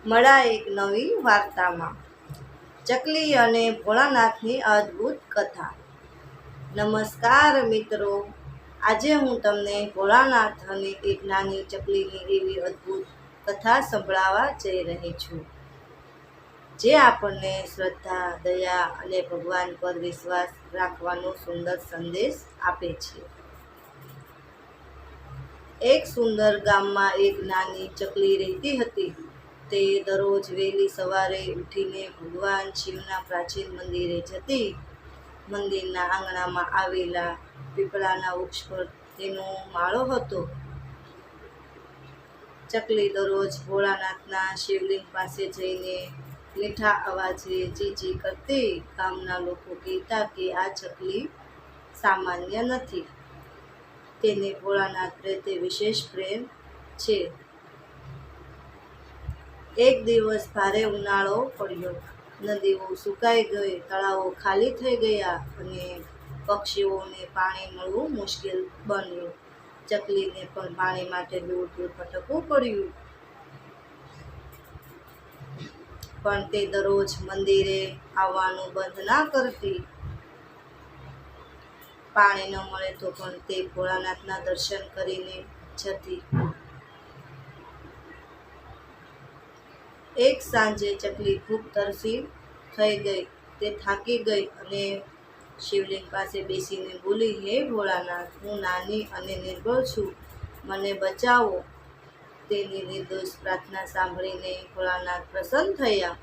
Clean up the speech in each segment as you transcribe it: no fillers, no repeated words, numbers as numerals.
મળા એક નવી વાર્તામાં ચકલી અને ભોળાનાથની અદ્ભુત કથા। નમસ્કાર મિત્રો, આજે હું તમને ભોળાનાથ અને એક નાની ચકલીની એવી અદ્ભુત કથા સંભળાવવા જઈ રહી છું, જે આપણને શ્રદ્ધા, દયા અને ભગવાન પર વિશ્વાસ રાખવાનો સુંદર સંદેશ આપે છે। એક સુંદર ગામમાં એક નાની ચકલી રહેતી હતી। તે દરરોજ વહેલી સવારે ઉઠીને ભગવાન શિવના પ્રાચીન મંદિરે જતી। મંદિરના આંગણામાં આવેલા પીપળાના વૃક્ષ પર તેનો માળો હતો। ચકલી દરરોજ ભોળાનાથના શિવલિંગ પાસે જઈને મીઠા અવાજે ચીચી કરતી। ગામના લોકો કહેતા કે આ ચકલી સામાન્ય નથી, તેને ભોળાનાથ પ્રત્યે વિશેષ પ્રેમ છે। એક દિવસ ભારે ઉનાળો પડ્યો, નદીઓ સુકાઈ ગઈ, તળાવો ખાલી થઈ ગયા અને પક્ષીઓને પાણી મળવું મુશ્કેલ બન્યું। ચકલીને પણ પાણી માટે દૂર દૂર ભટકવું પડ્યું, પણ તે દરરોજ મંદિરે આવવાનું બંધ ના કરતી। પાણી ન મળે તો પણ તે ભોળાનાથના દર્શન કરીને જતી। એક સાંજે ચકલી ખૂબ તરસી થઈ ગઈ। તે થાકી ગઈ અને શિવલિંગ પાસે બેસીને બોલી, હે ભોળાનાથ, હું નાની અને નિર્બળ છું, મને બચાવો। તેની નિર્દોષ પ્રાર્થના સાંભળીને ભોળાનાથ પ્રસન્ન થયા।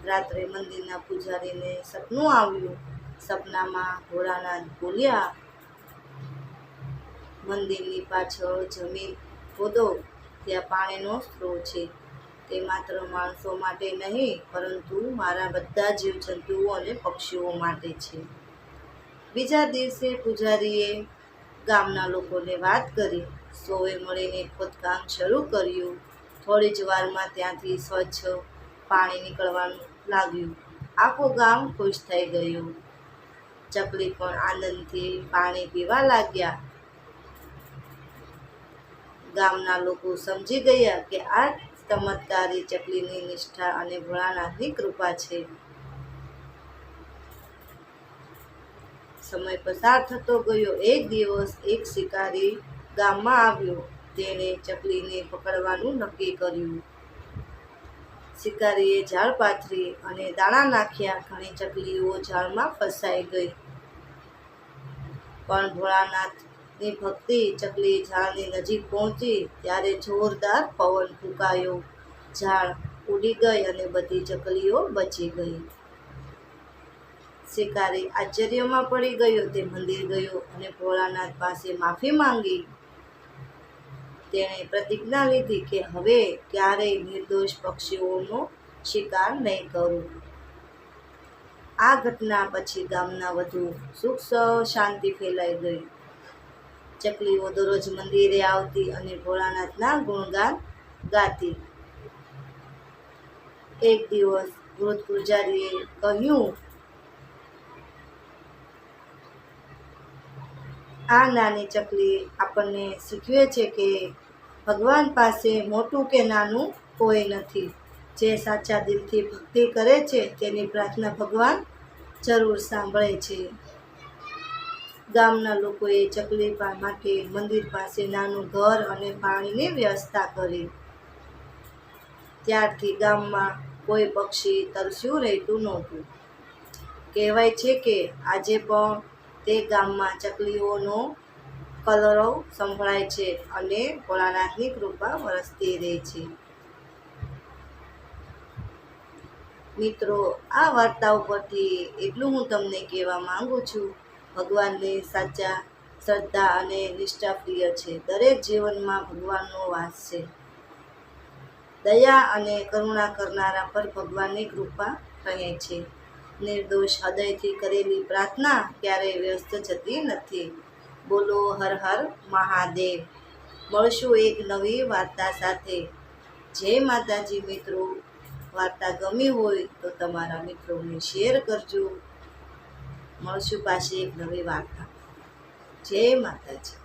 રાત્રે મંદિરના પૂજારીને સપનું આવ્યું। સપનામાં ભોળાનાથ બોલ્યા, મંદિરની પાછળ જમીન ખોદો, ત્યાં પાણીનો સ્ત્રોત છે। તે માત્ર માણસો માટે નહીં, પરંતુ મારા બધા જીવજંતુઓ અને પક્ષીઓ માટે છે। બીજા દિવસે પૂજારીએ ગામના લોકોને વાત કરી। સૌએ મળીને ખોદકામ શરૂ કર્યું। થોડી જ વારમાં ત્યાંથી સ્વચ્છ પાણી નીકળવાનું લાગ્યું। આખું ગામ ખુશ થઈ ગયું। ચકલી પણ આનંદથી પાણી પીવા લાગ્યા। ગામના લોકો સમજી ગયા કે આ ચમત્કારી ચકલીની નિષ્ઠા અને ભોળાનાથની કૃપા છે। સમય પસાર થતો ગયો। એક દિવસ એક શિકારી ગામમાં આવ્યો। તેણે ચકલીને પકડવાનું નક્કી કર્યું। શિકારીએ જાળ પાથરી અને દાણા નાખ્યા। ઘણી ચકલીઓ જાળમાં ફસાઈ ગઈ, પણ ભોળાનાથની ભક્તિ, ચકલી જાળની નજીક પહોંચી ત્યારે જોરદાર પવન ફૂંકાયો। જાળ ઉડી ગઈ અને બધી ચકલીઓ બચી ગઈ। શિકારી આશ્ચર્યમાં પડી ગયો। તે મંદિર ગયો અને ભોળાનાથ પાસે માફી માંગી। તેણે પ્રતિજ્ઞા લીધી કે હવે ક્યારેય નિર્દોષ પક્ષીઓનો શિકાર નહીં કરું। આ ઘટના પછી ગામમાં વધુ સુખ શાંતિ ફેલાઈ ગઈ। ચકલીઓ દરરોજ મંદિરે આવતી અને ભોળાનાથના ગુણગાન ગાતી। એક દિવસ વૃદ્ધ પૂજારીએ કહ્યું, આ નાની ચકલી આપણને શીખવે છે કે ભગવાન પાસે મોટું કે નાનું કોઈ નથી। જે સાચા દિલથી ભક્તિ કરે છે તેની પ્રાર્થના ભગવાન જરૂર સાંભળે છે। ગામના લોકોએ ચકલી માટે મંદિર પાસે નાનું ઘર અને પાણીની વ્યવસ્થા કરી। ત્યારથી ગામમાં કોઈ પક્ષી તરસ્યું રહેતું નહોતું। કહેવાય છે કે આજે પણ તે ગામમાં ચકલીઓનો કલરવ સંભળાય છે અને ભોળાનાથની કૃપા વરસતી રહે છે। મિત્રો, આ વાર્તા ઉપરથી એટલું હું તમને કહેવા માંગુ છું, ભગવાનને સાચા શ્રદ્ધા અને નિષ્ઠા પ્રિય છે। દરેક જીવનમાં ભગવાનનો વાસ છે। દયા અને કરુણા કરનારા પર ભગવાનની કૃપા રહે છે। નિર્દોષ હૃદયથી કરેલી પ્રાર્થના ક્યારેય વ્યર્થ જતી નથી। બોલો હર હર મહાદેવ। મળશું એક નવી વાર્તા સાથે। જય માતાજી મિત્રો। વાર્તા ગમી હોય તો તમારા મિત્રોને શેર કરજો। મળશું પાછી એક નવી વાર્તા। જય માતાજી।